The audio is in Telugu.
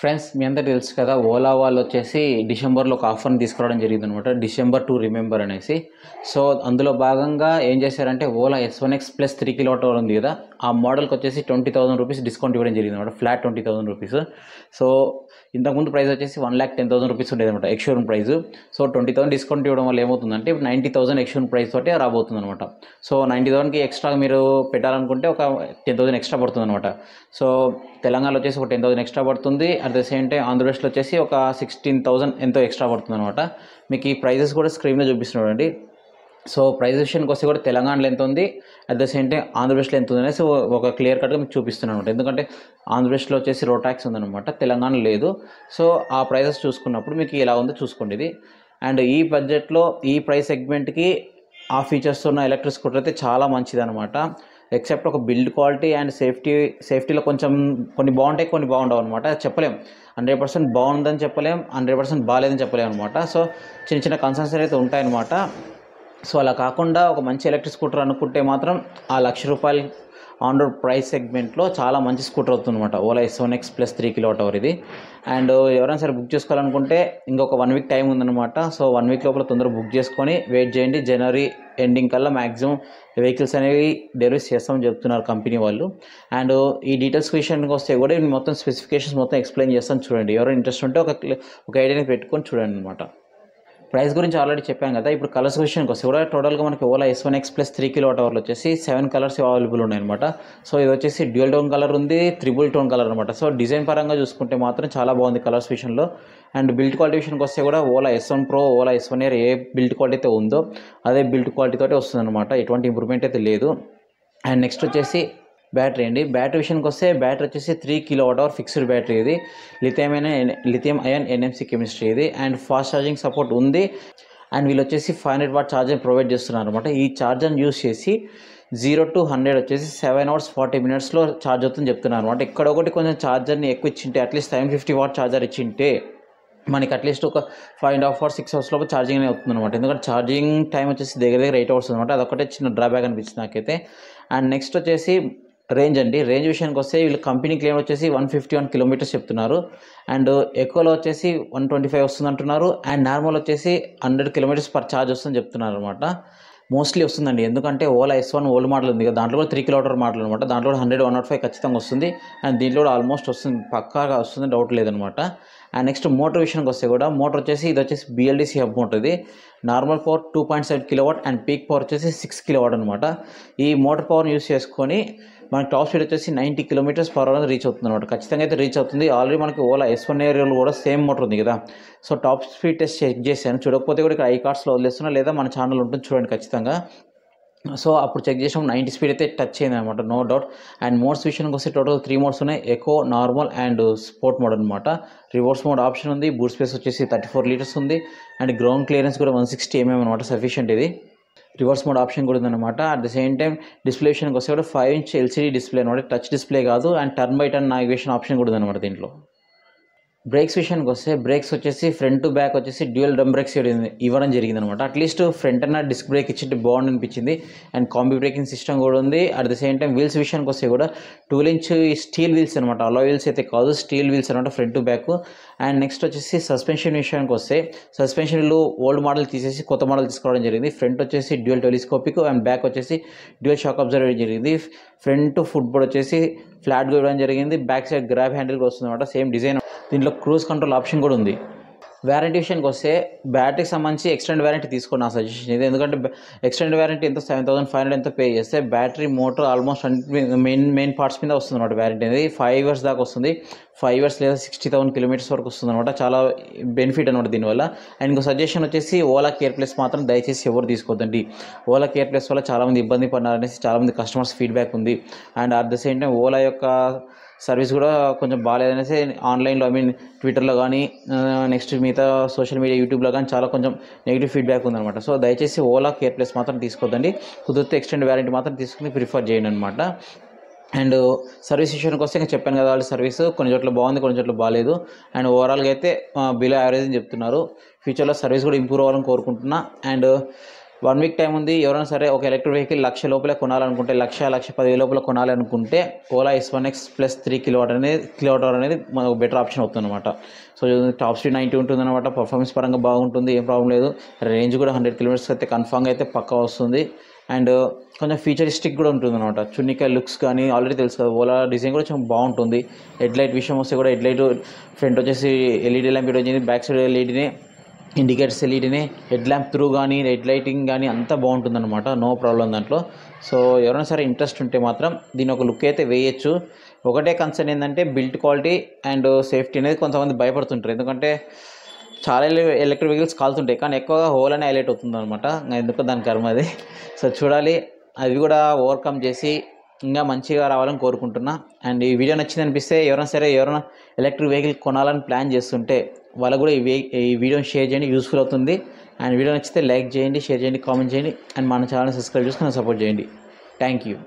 ఫ్రెండ్స్ మీ అందరికీ తెలుసు కదా, ఓలా వాళ్ళు వచ్చేసి డిసెంబర్లో ఒక ఆఫర్ని తీసుకురావడం జరిగింది అనమాట. డిసెంబర్ టు రిమెంబర్ అనేసి. సో అందులో భాగంగా ఏం చేశారంటే Ola S1X plus 3 kilowatt hour ఉంది కదా, ఆ మోడల్కి వచ్చేసి 20,000 రూపీస్ డిస్కౌంట్ ఇవ్వడం జరిగింది అనమాట. Flat 20,000 rupees. సో ఇంతకుముందు ప్రైస్ వచ్చేసి 1,10,000 రూపీస్ ఉండేది అనమాట ఎక్స్షోరూమ్ ప్రైస్. సో 20,000 డిస్కౌంట్ ఇవ్వడం వల్ల ఏమవుతుందంటే ఇప్పుడు 90,000 ఎక్స్షోరూమ్ ప్రైస్ తోటే రాబోతుంది అనమాట. సో 90,000కి ఎక్స్ట్రా మీరు పెట్టాలనుకుంటే ఒక 10,000 ఎక్స్ట్రా పడుతుంది అనమాట. సో తెలంగాణలో వచ్చేసి ఒక 10,000 ఎక్స్ట్రా పడుతుంది. అట్ ద సేమ్ టైం ఆంధ్రప్రదేశ్లో వచ్చేసి ఒక 16,000 ఎంతో ఎక్స్ట్రా పడుతుంది అనమాట. మీకు ఈ ప్రైజెస్ కూడా స్క్రీన్లో చూపిస్తున్నాడు. సో ప్రైస్ విషయానికి వస్తే కూడా తెలంగాణలో ఎంత ఉంది, అట్ ద సేమ్ టైం ఆంధ్రప్రదేశ్లో ఎంత ఉంది అనేసి ఒక క్లియర్ కట్గా మీకు చూపిస్తున్నాను అనమాట. ఎందుకంటే ఆంధ్రప్రదేశ్లో వచ్చేసి రోడ్ ట్యాక్స్ ఉందన్నమాట, తెలంగాణ లేదు. సో ఆ ప్రైజెస్ చూసుకున్నప్పుడు మీకు ఎలా ఉందో చూసుకోండి ఇది. అండ్ ఈ బడ్జెట్లో ఈ ప్రైస్ సెగ్మెంట్కి ఆ ఫీచర్స్ ఉన్న ఎలక్ట్రిక్ స్కూటర్ అయితే చాలా మంచిది అనమాట. ఎక్సెప్ట్ ఒక బిల్డ్ క్వాలిటీ అండ్ సేఫ్టీలో కొన్ని బాగుంటాయి, కొన్ని బాగుండవు అనమాట. చెప్పలేం 100% బాగుందని చెప్పలేం, 100% బాగాలేదని చెప్పలేం అనమాట. సో చిన్న చిన్న కన్సర్న్స్ అయితే ఉంటాయన్నమాట. సో అలా కాకుండా ఒక మంచి ఎలక్ట్రిక్ స్కూటర్ అనుకుంటే మాత్రం ఆ ₹1,00,000 ఆన్ రోడ్ ప్రైస్ సెగ్మెంట్లో చాలా మంచి స్కూటర్ అవుతుంది అనమాట. Ola S1X plus 3 kilowatt hour ఇది. అండ్ ఎవరైనా సరే బుక్ చేసుకోవాలనుకుంటే ఇంకొక 1 వీక్ టైం ఉందన్నమాట. సో 1 వీక్ లోపల తొందరగా బుక్ చేసుకొని వెయిట్ చేయండి. జనవరి ఎండింగ్ కల్లా మ్యాక్సిమం వెహికల్స్ అనేవి డెలివరీ చేస్తామని చెప్తున్నారు కంపెనీ వాళ్ళు. అండ్ ఈ డీటెయిల్స్ విషయానికి వస్తే కూడా మొత్తం స్పెసిఫికేషన్స్ మొత్తం ఎక్స్ప్లెయిన్ చేస్తాను చూడండి. ఎవరైనా ఇంట్రెస్ట్ ఉంటే ఒక ఐడియాని పెట్టుకొని చూడండి అనమాట. ప్రైస్ గురించి ఆల్రెడీ చెప్పాను కదా. ఇప్పుడు కలర్స్ విషయానికి వస్తే కూడా టోటల్గా మనకి ఓలా S1X ప్లస్ 3 కిలోవాట్ అవర్లో వచ్చేసి 7 కలర్స్ అవైలబుల్ ఉన్నాయన్నమాట. సో ఇది వచ్చేసి డ్యూయల్ టోన్ కలర్ ఉంది, త్రిబుల్ టోన్ కలర్ అనమాట. సో డిజైన్ పరంగా చూసుకుంటే మాత్రం చాలా బాగుంది కలర్స్ విషయంలో. అండ్ బిల్డ్ క్వాలిటీ విషయానికి వస్తే కూడా Ola S1 Pro, Ola S1 Air ఏ బిల్డ్ క్వాలిటీ అయితే ఉందో అదే బిల్డ్ క్వాలిటీతోటే వస్తుంది అనమాట. ఎటువంటి ఇంప్రూవ్మెంట్ అయితే లేదు. అండ్ నెక్స్ట్ వచ్చేసి బ్యాటరీ అండి. బ్యాటరీ విషయానికి వస్తే బ్యాటరీ వచ్చేసి 3 కిలోవాట్ అవర్ ఫిక్స్డ్ బ్యాటరీ ఇది. లిథియం అయాన్ NMC కెమిస్ట్రీ ఇది. అండ్ ఫాస్ట్ ఛార్జింగ్ సపోర్ట్ ఉంది. అండ్ వీళ్ళు వచ్చేసి 500 వాట్ ఛార్జర్ ప్రొవైడ్ చేస్తున్నారు అనమాట. ఈ ఛార్జర్ని యూస్ చేసి 0 to 100 వచ్చేసి 7 hours 40 minutesలో ఛార్జ్ అవుతుందని చెప్తున్నారు అనమాట. ఇక్కడ ఒకటి కొంచెం ఛార్జర్ని ఎక్కువ ఇచ్చింటే, అట్లీస్ట్ 750 వాట్ ఛార్జర్ ఇచ్చింటే మనకి అట్లీస్ట్ ఒక 5.5 hours 6 hours లోపు ఛార్జింగ్ అనేది అవుతుంది అనమాట. ఎందుకంటే ఛార్జింగ్ టైం వచ్చేసి దగ్గర 8 hours అనమాట. అదొకటే చిన్న డ్రాబ్యాక్ అనిపించింది నాకైతే. అండ్ నెక్స్ట్ వచ్చేసి రేంజ్ అండి. రేంజ్ విషయానికి వస్తే వీళ్ళు కంపెనీ క్లెయిమ్ వచ్చేసి 151 కిలోమీటర్స్ చెప్తున్నారు. అండ్ ఎక్కువలో వచ్చేసి 125 వస్తుంది అంటున్నారు. అండ్ నార్మల్ వచ్చేసి 100 కిలోమీటర్స్ పర్ ఛార్జ్ వస్తుందని చెప్తున్నారు అనమాట. మోస్ట్లీ వస్తుందండి, ఎందుకంటే ఓలా S1 ఓల్డ్ మోడల్ ఉంది కదా, దాంట్లో కూడా 3 కిలోవాట్ అవర్ మోడల్ అనమాట. దాంట్లో కూడా 100, 105 ఖచ్చితంగా వస్తుంది. అండ్ దీంట్లో కూడా ఆల్మోస్ట్ వస్తుంది, పక్కాగా వస్తుంది, డౌట్ లేదనమాట. అండ్ నెక్స్ట్ మోటార్ విషయానికి వస్తే కూడా మోటార్ వచ్చేసి ఇది వచ్చేసి BLDC హబ్ మోటార్. ఇది normal power 2.7 kilowatt and peak power వచ్చేసి 6 కిలోవాట్ అనమాట. ఈ మోటార్ పవర్ని యూస్ చేసుకొని మనకి టాప్ స్పీడ్ వచ్చేసి 90 కిలోమీటర్స్ పర్ అవర్ రీచ్ అవుతుంది అనమాట. ఖచ్చితంగా అయితే రీచ్ అవుతుంది. ఆల్రెడీ మనకి ఓలా S1 Airలో కూడా సేమ్ మోటార్ ఉంది కదా. So top speed test check చేశాను. చూడకపోతే కూడా ఇక్కడ iCardsలో వదిలేస్తున్నా, లేదా మన ఛానల్ ఉంటుంది చూడండి ఖచ్చితంగా. సో అప్పుడు చెక్ చేసినప్పుడు 90 స్పీడ్ అయితే టచ్ అయింది అనమాట, నో డౌట్. అండ్ మోడ్స్ విషయానికి వస్తే టోటల్ 3 మోడ్స్ ఉన్నాయి: eco, normal and sport mode అనమాట. రివర్స్ మోడ్ ఆప్షన్ ఉంది. బూట్ స్పేస్ వచ్చేసి 34 లీటర్స్ ఉంది. అండ్ గ్రౌండ్ క్లియరెన్స్ కూడా 160 mm అనమాట, సఫిషియంట్ ఇది. రివర్స్ మోడ్ ఆప్షన్ కూడా ఉందన్నమాట. At the same time display విషయానికి వస్తే కూడా 5-inch LCD డిస్ప్లే అనమాట, టచ్ డిస్ప్లే కాదు. And turn by turn navigation option కూడా ఉందన్నమాట దీంట్లో. బ్రేక్స్ విషయానికి వస్తే బ్రేక్స్ వచ్చేసి ఫ్రంట్ టు బ్యాక్ వచ్చేసి డ్యూయల్ డ్రమ్ బ్రేక్స్ ఇవ్వడం జరిగింది అనమాట. అట్లీస్ట్ ఫ్రంట్ అన్న డిస్క్ బ్రేక్ ఇచ్చింటే బాగుంది అనిపించింది. అండ్ కాంబీ బ్రేకింగ్ సిస్టమ్ కూడా ఉంది. At the same time wheels విషయానికి వస్తే కూడా 12-inch స్టీల్ వీల్స్ అనమాట, అలా వీల్స్ అయితే కాదు, స్టీల్ వీల్స్ అనమాట front to back. And next వచ్చేసి సస్పెన్షన్ విషయానికి వస్తే సస్పెన్షన్లు ఓల్డ్ మోడల్ తీసేసి కొత్త మోడల్ తీసుకోవడం జరిగింది. ఫ్రంట్ వచ్చేసి డ్యూయల్ టెలిస్కోపిక్ అండ్ బ్యాక్ వచ్చేసి డ్యూయల్ షాక్ అబ్జర్వర్ జరిగింది. ఫ్రంట్ ఫుట్ బోర్డ్ వచ్చేసి ఫ్లాట్గా ఇవ్వడం జరిగింది. బ్యాక్ సైడ్ గ్రాబ్ హ్యాండిల్ కూడా వస్తుంది అనమాట, సేమ్ డిజైన్. దీంట్లో క్రూజ్ కంట్రోల్ ఆప్షన్ కూడా ఉంది. వ్యారంటీ విషయానికి వస్తే బ్యాటరీకి సంబంధించి ఎక్స్టెండ్ వ్యారంటీ తీసుకోండి నా సజెషన్ ఇది. ఎందుకంటే ఎక్స్టెండ్ వ్యారంటీ ఎంత 7,500 ఎంతో పే చేస్తే battery motor almost main parts మీద వస్తుంది అనమాట. వ్యారంటీ అనేది 5 years దాకా వస్తుంది. 5 years లేదా 60,000 kilometers వరకు వస్తుంది అనమాట. చాలా బెనిఫిట్ అనమాట దీనివల్ల. అండ్ ఇంకో సజెషన్ వచ్చేసి ఓలా కేర్ ప్లస్ మాత్రం దయచేసి ఎవరు తీసుకోవద్దండి. ఓలా కేర్ ప్లస్ వల్ల చాలామంది ఇబ్బంది పడినారనేసి చాలామంది కస్టమర్స్ ఫీడ్బ్యాక్ ఉంది. And at the same time Ola యొక్క సర్వీస్ కూడా కొంచెం బాగాలేదనేసి ఆన్లైన్లో ట్విట్టర్లో కానీ నెక్స్ట్ మిగతా సోషల్ మీడియా యూట్యూబ్లో కానీ చాలా కొంచెం నెగిటివ్ ఫీడ్బ్యాక్ ఉందన్నమాట. సో దయచేసి ఓలా కేర్ ప్లస్ మాత్రం తీసుకోవద్దండి. కుదిరితే ఎక్స్టెండ్ వ్యారంటీ మాత్రం తీసుకుని ప్రిఫర్ చేయండి అనమాట. అండ్ సర్వీస్ విషయానికి వస్తే నేను చెప్పాను కదా, వాళ్ళ సర్వీస్ కొన్ని చోట్ల బాగుంది, కొన్ని చోట్ల బాగాలేదు. అండ్ ఓవరాల్గా అయితే బిలో యావరేజ్ అని చెప్తున్నారు. ఫ్యూచర్లో సర్వీస్ కూడా ఇంప్రూవ్ అవ్వాలని కోరుకుంటున్నా. అండ్ 1 వీక్ టైం ఉంది. ఎవరైనా సరే ఒక ఎలక్ట్రిక్ వెహికల్ 1,00,000 లోపలే కొనాలనుకుంటే, 1,10,000 లోపల కొనాలనుకుంటే Ola S1X plus 3 kilowatt hour అనేది మనకు బెటర్ ఆప్షన్ అవుతుందన్నమాట. సో టాప్ స్పీడ్ 90 ఉంటుందన్నమాట. పర్ఫార్మెన్స్ పరంగా బాగుంటుంది, ఏం ప్రాబ్లం లేదు. రేంజ్ కూడా 100 కిలోమీటర్స్ అయితే కన్ఫామ్గా అయితే పక్కా వస్తుంది. అండ్ కొంచెం ఫీచరిస్టిక్ కూడా ఉంటుందన్నమాట. చున్నికాయ లుక్స్ కానీ ఆల్రెడీ తెలుసు కదా, ఓలా డిజైన్ కూడా కొంచెం బాగుంటుంది. హెడ్లైట్ విషయం వస్తే కూడా హెడ్లైట్ ఫ్రంట్ వచ్చేసి ఎల్ఈడీ ల్యాంప్ వచ్చింది, బ్యాక్ సైడ్ ఎల్ఈడీనే, ఇండికేటర్స్ ఎల్ఈడీనే, హెడ్ ల్యాంప్ త్రూ కానీ హెడ్ లైటింగ్ కానీ అంతా బాగుంటుందన్నమాట. నో ప్రాబ్లం దాంట్లో. సో ఎవరైనా సరే ఇంట్రెస్ట్ ఉంటే మాత్రం దీని ఒక లుక్ అయితే వేయచ్చు. ఒకటే కన్సర్న్ ఏంటంటే బిల్ట్ క్వాలిటీ అండ్ సేఫ్టీ అనేది కొంతమంది భయపడుతుంటారు. ఎందుకంటే చాలా ఎలక్ట్రిక్ వెహికల్స్ కాలుతుంటాయి, కానీ ఎక్కువగా ఓలానే హైలైట్ అవుతుంది అనమాట. ఎందుకో దాని కర్మ అది. సో చూడాలి, అవి కూడా ఓవర్కమ్ చేసి ఇంకా మంచిగా రావాలని కోరుకుంటున్నా. అండ్ ఈ వీడియో నచ్చింది అనిపిస్తే ఎవరైనా ఎలక్ట్రిక్ వెహికల్ కొనాలని ప్లాన్ చేస్తుంటే వాళ్ళకు కూడా ఈ వీడియోని షేర్ చేయండి, యూస్ఫుల్ అవుతుంది. అండ్ వీడియో నచ్చితే లైక్ చేయండి, షేర్ చేయండి, కామెంట్ చేయండి. అండ్ మన ఛానల్ సబ్స్క్రైబ్ చేసుకుని సపోర్ట్ చేయండి. Thank you.